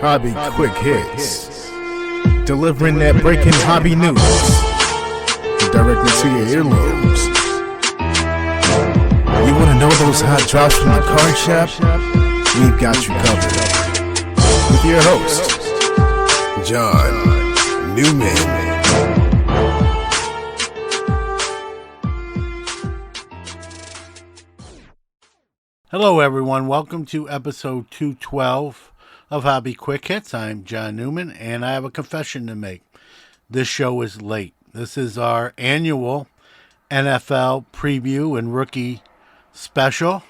Hobby Quick Hits. Delivering that breaking hobby news directly to your earlobes. You want to know those hot drops from the card shop? We've got you covered. With your host, John Newman. Hello everyone, welcome to episode 212 of Hobby Quick Hits. I'm John Newman and I have a confession to make. This show is late. This is our annual NFL preview and rookie special,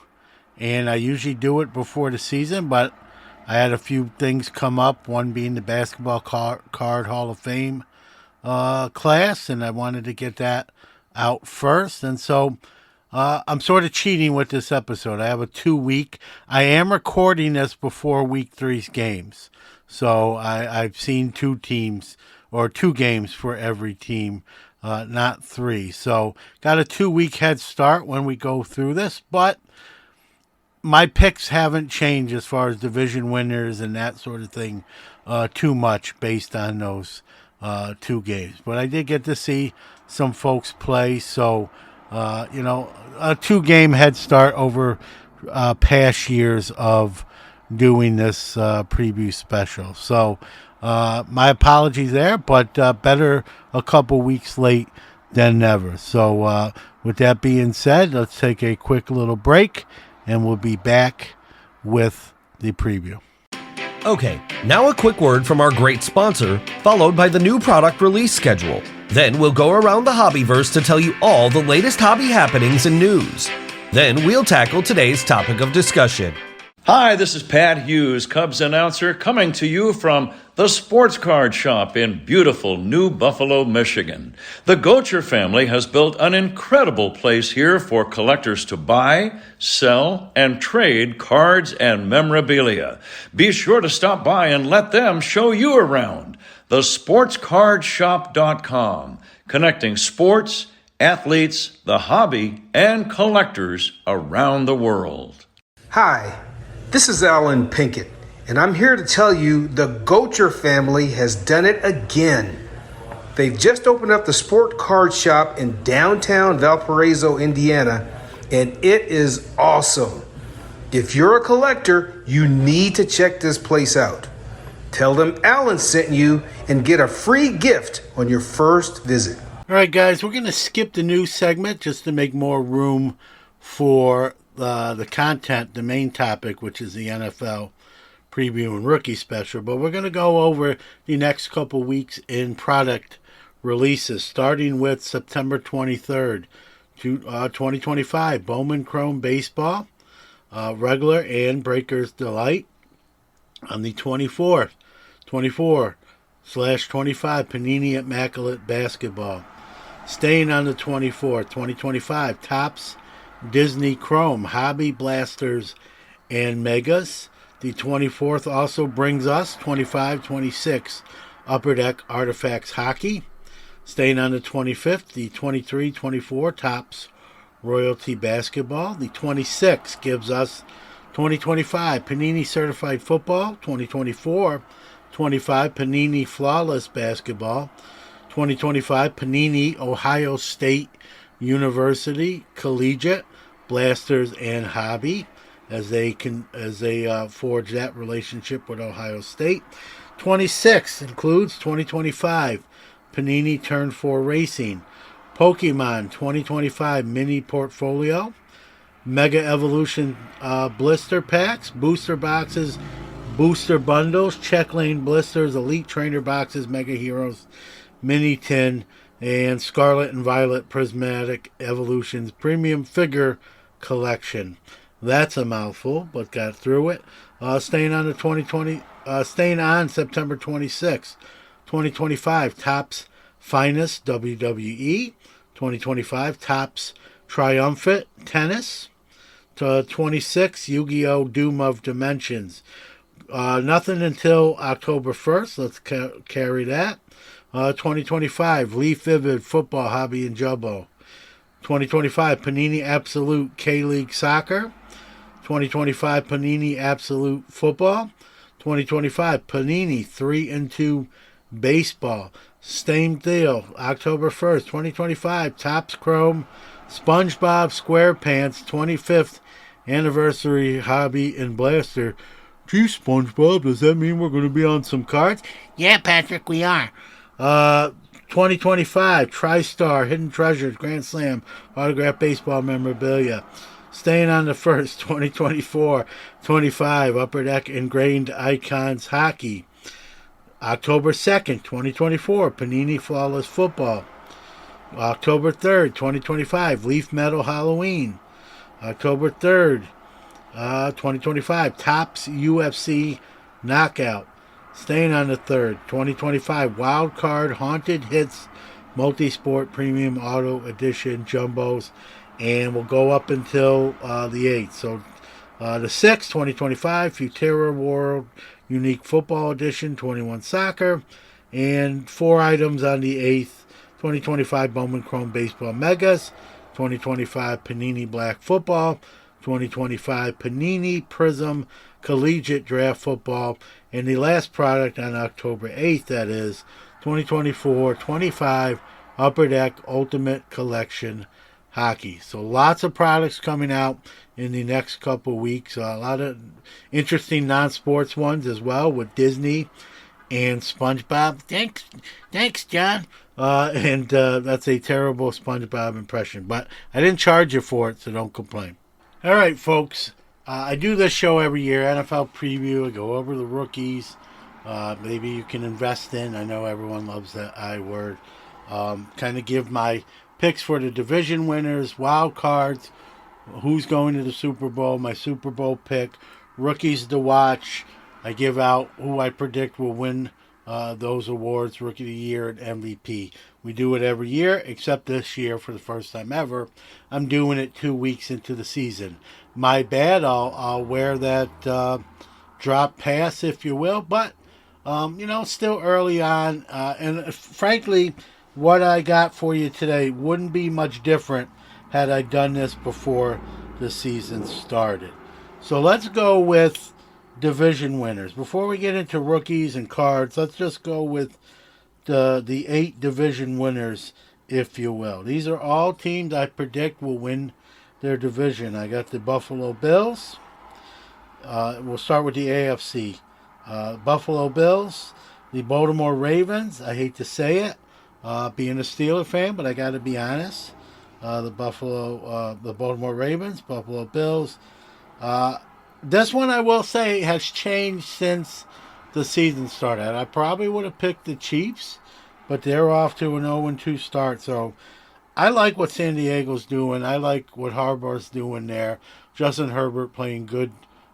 and I usually do it before the season, but I had a few things come up, one being the Basketball Card Hall of Fame class, and I wanted to get that out first, and so I'm sort of cheating with this episode. I have a 2-week. I am recording this before week 3's games. So I've seen 2 games for every team, not 3. So got a 2-week head start when we go through this. But my picks haven't changed as far as division winners and that sort of thing too much based on those 2 games. But I did get to see some folks play. So a 2-game head start over past years of doing this preview special. So my apologies there, but better a couple weeks late than never. So with that being said, let's take a quick little break, and we'll be back with the preview. Okay, now a quick word from our great sponsor, followed by the new product release schedule. Then we'll go around the Hobbyverse to tell you all the latest hobby happenings and news. Then we'll tackle today's topic of discussion. Hi, this is Pat Hughes, Cubs announcer, coming to you from the Sports Card Shop in beautiful New Buffalo, Michigan. The Gocher family has built an incredible place here for collectors to buy, sell, and trade cards and memorabilia. Be sure to stop by and let them show you around. TheSportsCardShop.com, connecting sports, athletes, the hobby, and collectors around the world. Hi, this is Alan Pinkett, and I'm here to tell you the Gocher family has done it again. They've just opened up the Sport Card Shop in downtown Valparaiso, Indiana, and it is awesome. If you're a collector, you need to check this place out. Tell them Alan sent you and get a free gift on your first visit. All right, guys, we're going to skip the news segment just to make more room for the content, the main topic, which is the NFL preview and rookie special. But we're going to go over the next couple weeks in product releases, starting with September 23rd, 2025. Bowman Chrome Baseball, regular and Breaker's Delight. On the 24th, 24/25 Panini Immaculate Basketball. Staying on the 24th, 2025 Topps Disney Chrome Hobby Blasters and Megas. The 24th also brings us 25-26 Upper Deck Artifacts Hockey. Staying on the 25th, the 23-24 Topps Royalty Basketball. The 26th gives us 2025 Panini Certified Football, 2024-25 Panini Flawless Basketball, 2025 Panini Ohio State University Collegiate Blasters and Hobby, as they forge that relationship with Ohio State. 26 includes 2025 Panini Turn 4 Racing, Pokemon 2025 Mini Portfolio, Mega Evolution blister packs, booster boxes, booster bundles, check lane blisters, elite trainer boxes, Mega Heroes, mini tin, and Scarlet and Violet Prismatic Evolutions premium figure collection. That's a mouthful, but got through it. Staying on September 26th, 2025 Topps Finest WWE, 2025 Topps Triumphant Tennis, to 26 Yu-Gi-Oh! Doom of Dimensions. Nothing until October 1st. Let's carry that. 2025 Leaf Vivid Football Hobby and Jumbo. 2025 Panini Absolute K-League Soccer. 2025 Panini Absolute Football. 2025, Panini 3-2 Baseball. Same deal, October 1st, 2025, Topps Chrome SpongeBob SquarePants 25th Anniversary Hobby and Blaster. Gee, SpongeBob, does that mean we're going to be on some cards? Yeah, Patrick, we are. 2025, TriStar Hidden Treasures Grand Slam Autographed Baseball Memorabilia. Staying on the 1st, 2024-25, Upper Deck Ingrained Icons Hockey. October 2nd, 2024, Panini Flawless Football. October 3rd, 2025, Leaf Metal Halloween. October 3rd, 2025, Topps UFC Knockout. Staying on the 3rd, 2025, Wild Card Haunted Hits Multisport Premium Auto Edition Jumbos. And we'll go up until the 8th. So the 6th, 2025, Futera World Unique Football Edition 21 Soccer. And 4 items on the 8th, 2025 Bowman Chrome Baseball Megas, 2025 Panini Black Football, 2025 Panini Prism Collegiate Draft Football, and the last product on October 8th, that is 2024-25 Upper Deck Ultimate Collection Hockey. So lots of products coming out in the next couple weeks. A lot of interesting non-sports ones as well with Disney and SpongeBob. Thanks, John. And that's a terrible SpongeBob impression, but I didn't charge you for it, so don't complain. All right, folks. I do this show every year, NFL preview. I go over the rookies. Maybe you can invest in. I know everyone loves that I word. Kind of give my picks for the division winners, wild cards, who's going to the Super Bowl, my Super Bowl pick, rookies to watch. I give out who I predict will win those awards, Rookie of the Year and MVP. We do it every year, except this year for the first time ever. I'm doing it 2 weeks into the season. My bad, I'll wear that drop pass, if you will, but, still early on. And frankly, what I got for you today wouldn't be much different had I done this before the season started. So let's go with division winners. Before we get into rookies and cards, let's just go with the 8 division winners, if you will. These are all teams I predict will win their division. I got the Buffalo Bills. We'll start with the AFC. Buffalo Bills, the Baltimore Ravens. I hate to say it, being a Steeler fan, but I got to be honest. The Baltimore Ravens, Buffalo Bills. This one I will say has changed since the season started. I probably would have picked the Chiefs, but they're off to an 0-2 start. So I like what San Diego's doing. I like what Harbaugh's doing there. Justin Herbert playing good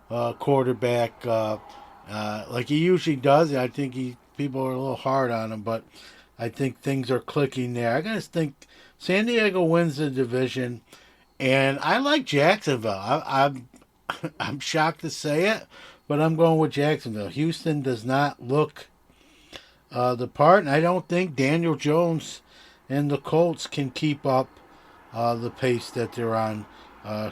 quarterback like he usually does. I think people are a little hard on him, but I think things are clicking there. I just think San Diego wins the division, and I like Jacksonville. I'm shocked to say it, but I'm going with Jacksonville. Houston does not look the part, and I don't think Daniel Jones and the Colts can keep up the pace that they're on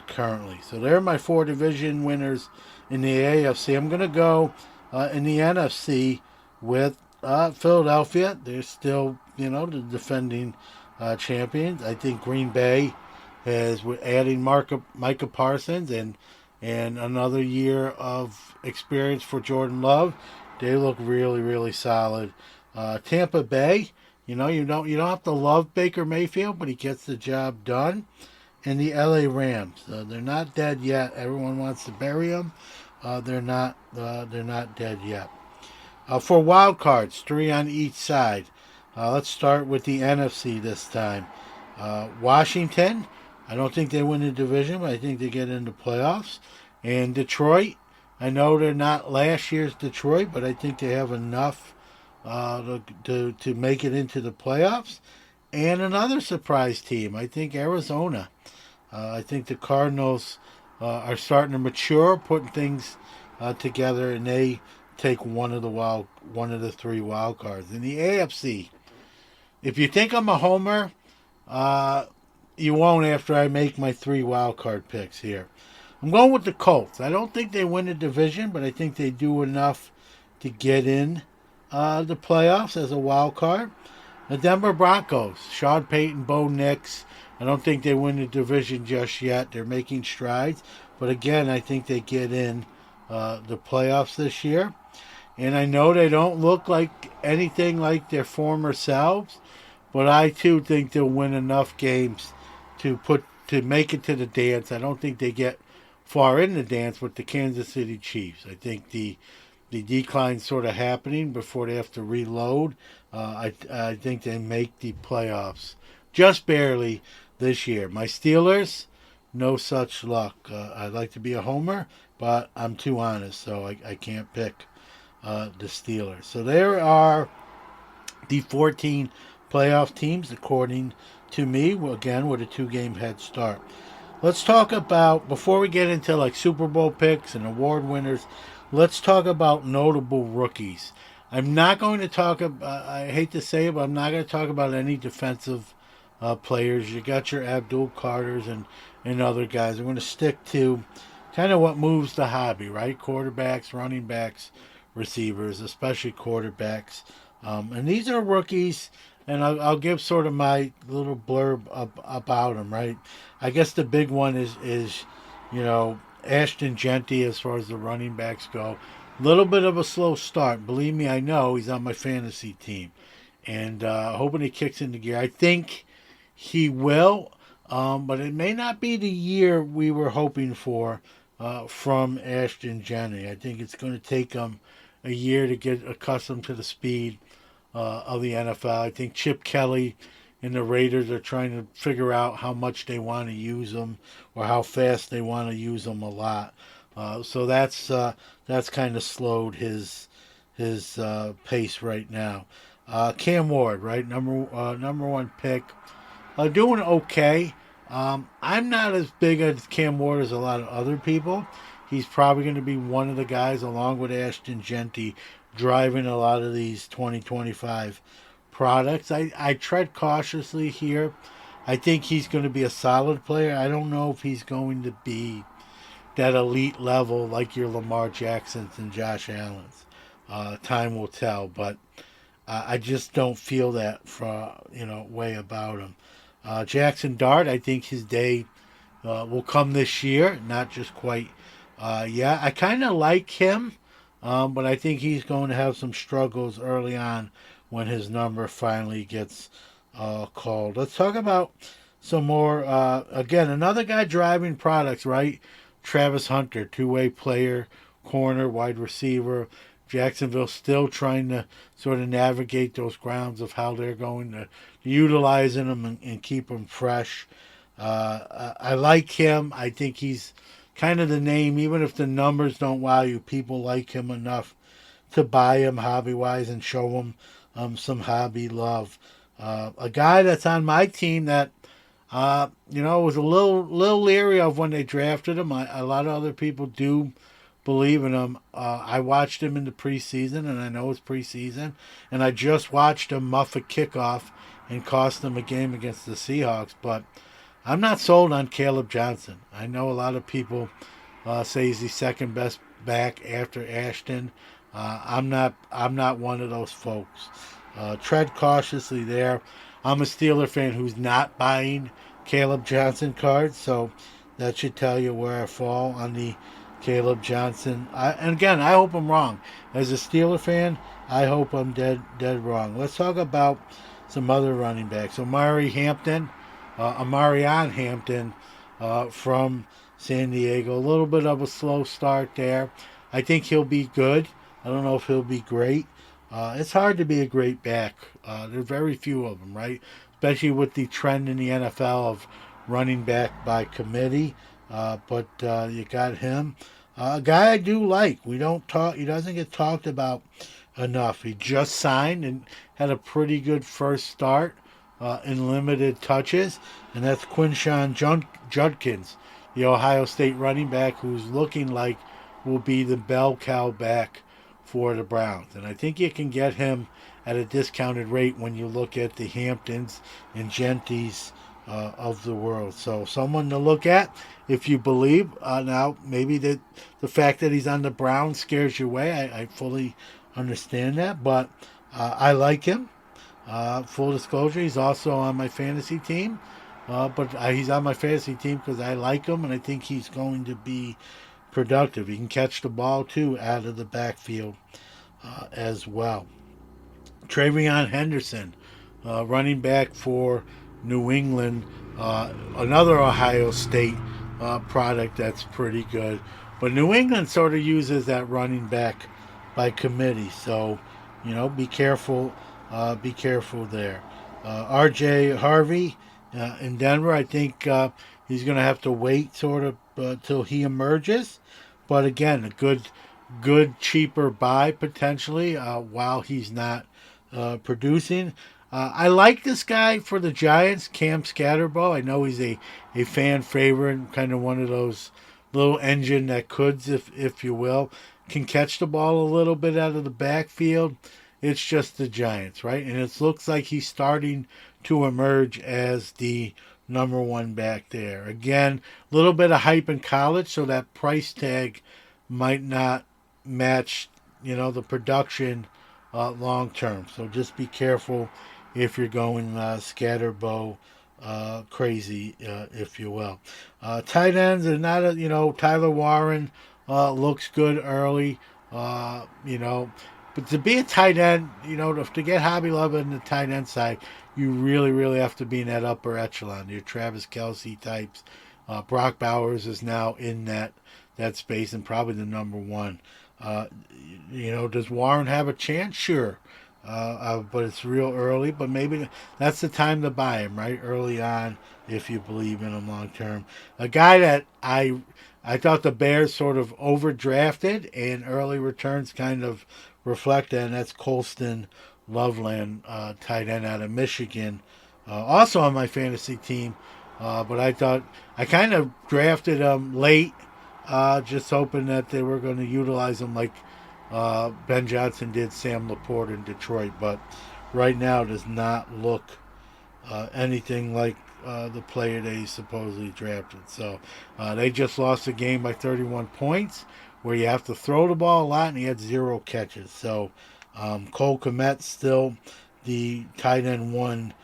currently. So they're my 4 division winners in the AFC. I'm going to go in the NFC with Philadelphia. They're still, the defending champions. I think Green Bay is adding Micah Parsons and another year of experience for Jordan Love. They look really, really solid. Tampa Bay, you don't have to love Baker Mayfield, but he gets the job done. And the LA Rams, they're not dead yet. Everyone wants to bury them. They're not dead yet. For wild cards, 3 on each side. Let's start with the NFC this time. Washington, I don't think they win the division, but I think they get into playoffs. And Detroit, I know they're not last year's Detroit, but I think they have enough to make it into the playoffs. And another surprise team, I think Arizona. I think the Cardinals are starting to mature, putting things together, and they take one of the 3 wild cards. In the AFC, if you think I'm a homer, you won't after I make my 3 wild card picks here. I'm going with the Colts. I don't think they win the division, but I think they do enough to get in the playoffs as a wild card. The Denver Broncos, Sean Payton, Bo Nix. I don't think they win the division just yet. They're making strides. But again, I think they get in the playoffs this year. And I know they don't look like anything like their former selves, but I too think they'll win enough games to make it to the dance. I don't think they get far in the dance with the Kansas City Chiefs. I think the decline's sort of happening before they have to reload. I think they make the playoffs just barely this year. My Steelers, no such luck. I'd like to be a homer, but I'm too honest, so I can't pick the Steelers. So there are the 14 playoff teams, according to me, again, with a 2-game head start. Let's talk about, before we get into like Super Bowl picks and award winners, let's talk about notable rookies. I'm not going to talk about, I hate to say it, but I'm not going to talk about any defensive players. You got your Abdul Carters and other guys. I'm going to stick to kind of what moves the hobby, right? Quarterbacks, running backs, receivers, especially quarterbacks. And these are rookies, and I'll give sort of my little blurb about them, right? I guess the big one is Ashton Genty as far as the running backs go. Little bit of a slow start. Believe me, I know he's on my fantasy team. And hoping he kicks into gear. I think he will, but it may not be the year we were hoping for from Ashton Genty. I think it's going to take him a year to get accustomed to the speed of the NFL. I think Chip Kelly and the Raiders are trying to figure out how much they want to use him or how fast they want to use him a lot. So that's kind of slowed his pace right now. Cam Ward, right, number one pick, doing okay. I'm not as big as Cam Ward as a lot of other people. He's probably going to be one of the guys, along with Ashton Genty, driving a lot of these 2025 products. I tread cautiously here. I think he's going to be a solid player. I don't know if he's going to be that elite level like your Lamar Jacksons and Josh Allens. Time will tell, but I just don't feel that way about him. Jackson Dart, I think his day will come this year, not just quite yet. I kind of like him, but I think he's going to have some struggles early on when his number finally gets called. Let's talk about some more. Again, another guy driving products, right? Travis Hunter, two-way player, corner, wide receiver. Jacksonville still trying to sort of navigate those grounds of how they're going to utilizing them and keep them fresh. I like him. I think he's kind of the name, even if the numbers don't wow you, people like him enough to buy him hobby-wise and show him some hobby love. A guy that's on my team that was a little leery of when they drafted him. A lot of other people do believe in him. I watched him in the preseason, and I know it's preseason, and I just watched him muff a kickoff and cost them a game against the Seahawks, but I'm not sold on Caleb Johnson. I know a lot of people say he's the second best back after Ashton. I'm not one of those folks. Tread cautiously there. I'm a Steeler fan who's not buying Caleb Johnson cards, so that should tell you where I fall on the Caleb Johnson. And again, I hope I'm wrong. As a Steeler fan, I hope I'm dead wrong. Let's talk about some other running backs. Amarion Hampton from San Diego. A little bit of a slow start there. I think he'll be good. I don't know if he'll be great. It's hard to be a great back. There are very few of them, right? Especially with the trend in the NFL of running back by committee. But you got him. A guy I do like. He doesn't get talked about enough. He just signed and had a pretty good first start in limited touches, and that's Quinshawn Judkins, the Ohio State running back, who's looking like will be the bell cow back for the Browns. And I think you can get him at a discounted rate when you look at the Hamptons and Genties of the world. So someone to look at if you believe. Now, maybe the fact that he's on the Browns scares you away. I fully understand that, but I like him. Full disclosure, he's also on my fantasy team. But he's on my fantasy team because I like him and I think he's going to be productive. He can catch the ball too out of the backfield as well. Travion Henderson, running back for New England, another Ohio State product that's pretty good. But New England sort of uses that running back by committee, so be careful. Be careful there. R.J. Harvey in Denver, I think he's going to have to wait sort of till he emerges. But again, a good cheaper buy potentially while he's not producing. I like this guy for the Giants, Cam Scatterbo. I know he's a fan favorite, kind of one of those little engine that coulds, if you will, can catch the ball a little bit out of the backfield. It's just the Giants, right? And it looks like he's starting to emerge as the number one back there. Again, a little bit of hype in college, so that price tag might not match, the production long term. So just be careful if you're going scatterbow crazy, if you will. Tight ends are not Tyler Warren looks good early, but to be a tight end, to get Hobby Lobby in the tight end side, you really, really have to be in that upper echelon. Your Travis Kelce types. Brock Bowers is now in that space and probably the number one. Does Warren have a chance? Sure. But it's real early. But maybe that's the time to buy him, right? Early on, if you believe in him long term. A guy that I thought the Bears sort of overdrafted and early returns kind of reflect that, and that's Colston Loveland, tight end out of Michigan. Also on my fantasy team. But I thought I kind of drafted him late, just hoping that they were going to utilize him like Ben Johnson did Sam Laporte in Detroit. But right now does not look anything like the player they supposedly drafted. So they just lost the game by 31 points, where you have to throw the ball a lot, and he had 0 catches. So Cole Kmet's still the tight end one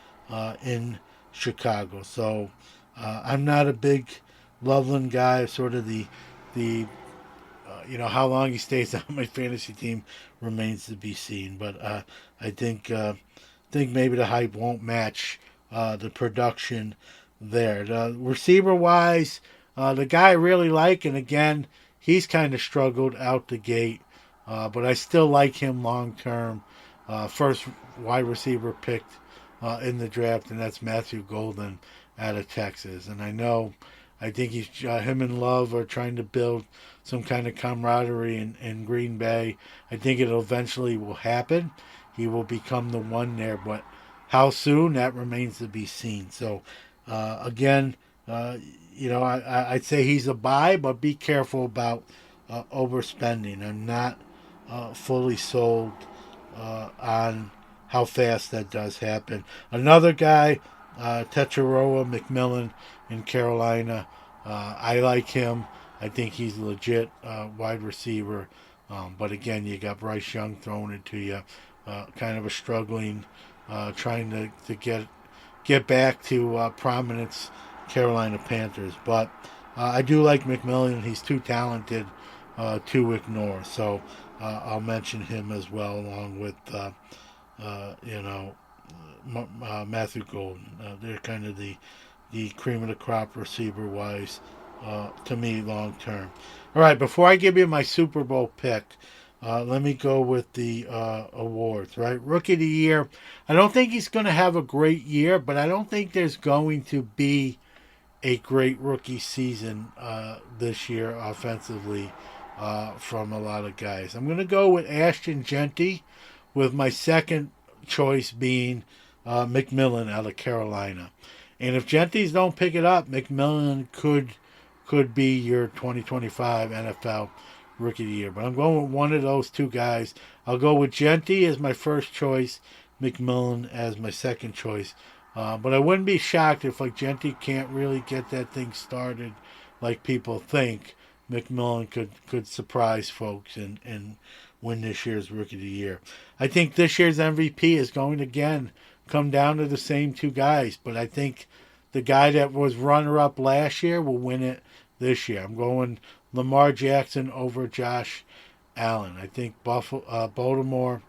in Chicago. So I'm not a big Loveland guy. Sort of the how long he stays on my fantasy team remains to be seen. But I think maybe the hype won't match the production there. The receiver wise, the guy I really like, and again, he's kind of struggled out the gate, but I still like him long term. First wide receiver picked in the draft, and that's Matthew Golden out of Texas. And I think him and Love are trying to build some kind of camaraderie in Green Bay. I think it eventually will happen. He will become the one there, but how soon, that remains to be seen. So, again, I'd say he's a buy, but be careful about overspending. I'm not fully sold on how fast that does happen. Another guy, Techaroa McMillan in Carolina. I like him. I think he's a legit wide receiver. But again, you got Bryce Young throwing it to you. Kind of a struggling, trying to get back to prominence, Carolina Panthers. But I do like McMillan. He's too talented to ignore. So I'll mention him as well, along with Matthew Golden. They're kind of the cream of the crop receiver wise to me long term. All right, before I give you my Super Bowl pick, let me go with the awards, right? Rookie of the Year. I don't think he's going to have a great year, but I don't think there's going to be a great rookie season this year offensively from a lot of guys. I'm going to go with Ashton Genty, with my second choice being McMillan out of Carolina. And if Genty's don't pick it up, McMillan could be your 2025 NFL Rookie of the Year. But I'm going with one of those two guys. I'll go with Genty as my first choice, McMillan as my second choice. But I wouldn't be shocked if Genty can't really get that thing started like people think. McMillan could surprise folks and win this year's Rookie of the Year. I think this year's MVP is going to again come down to the same two guys, but I think the guy that was runner-up last year will win it this year. I'm going Lamar Jackson over Josh Allen. I think Baltimore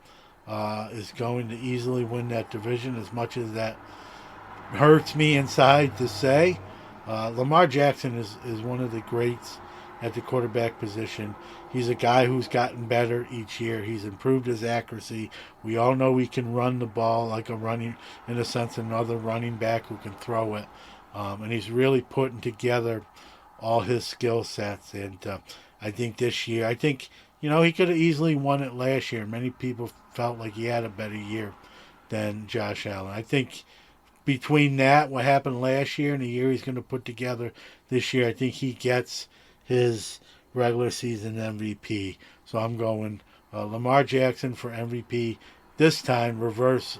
is going to easily win that division, as much as that hurts me inside to say. Lamar Jackson is one of the greats at the quarterback position. He's a guy who's gotten better each year. He's improved his accuracy. We all know he can run the ball like in a sense, another running back who can throw it. And he's really putting together all his skill sets. And I think this year, he could have easily won it last year. Many people felt like he had a better year than Josh Allen. I think between that, what happened last year, and the year he's going to put together this year, I think he gets his regular season MVP. So I'm going Lamar Jackson for MVP. This time, reverse,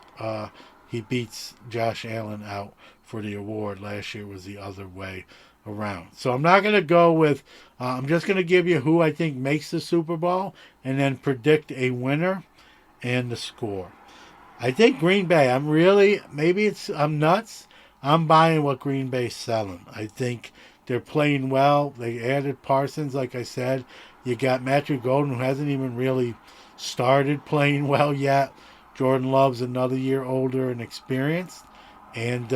he beats Josh Allen out for the award. Last year was the other way around. So I'm not going to go with, I'm just going to give you who I think makes the Super Bowl and then predict a winner and the score. I think Green Bay, I'm nuts. I'm buying what Green Bay's selling. I think they're playing well. They added Parsons, like I said. You got Matthew Golden, who hasn't even really started playing well yet. Jordan Love's another year older and experienced. And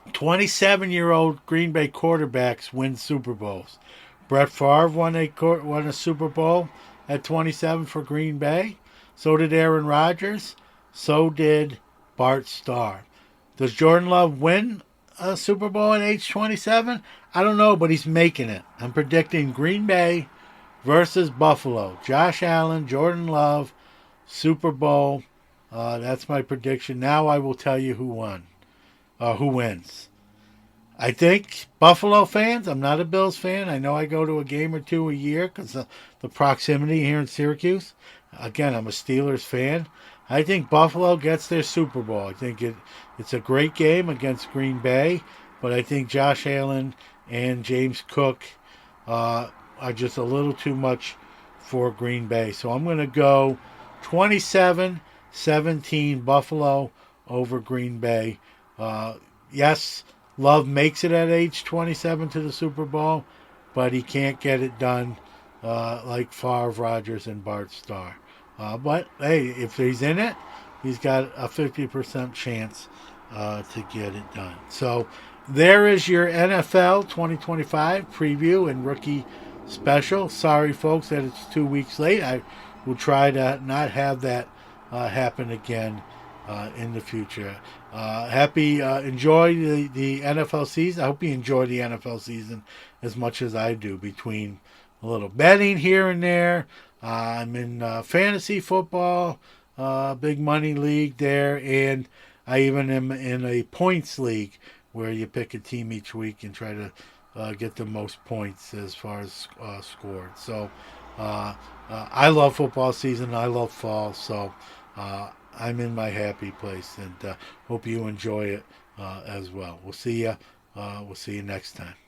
27-year-old Green Bay quarterbacks win Super Bowls. Brett Favre won a Super Bowl at 27 for Green Bay. So did Aaron Rodgers. So did Bart Starr. Does Jordan Love win a Super Bowl at age 27? I don't know, but he's making it. I'm predicting Green Bay versus Buffalo. Josh Allen, Jordan Love, Super Bowl. That's my prediction. Now I will tell you who wins. I think Buffalo fans, I'm not a Bills fan. I know I go to a game or two a year because of the proximity here in Syracuse. Again, I'm a Steelers fan. I think Buffalo gets their Super Bowl. I think it's a great game against Green Bay, but I think Josh Allen and James Cook are just a little too much for Green Bay. So I'm going to go 27-17 Buffalo over Green Bay. Yes, Love makes it at age 27 to the Super Bowl, but he can't get it done like Favre, Rodgers, and Bart Starr. But, hey, if he's in it, he's got a 50% chance to get it done. So there is your NFL 2025 preview and rookie special. Sorry, folks, that it's 2 weeks late. I will try to not have that happen again in the future. Enjoy the NFL season. I hope you enjoy the NFL season as much as I do, between a little betting here and there. I'm in fantasy football, big money league there, and I even am in a points league where you pick a team each week and try to get the most points as far as scored. So I love football season. I love fall. So I'm in my happy place, and hope you enjoy it as well. We'll see you next time.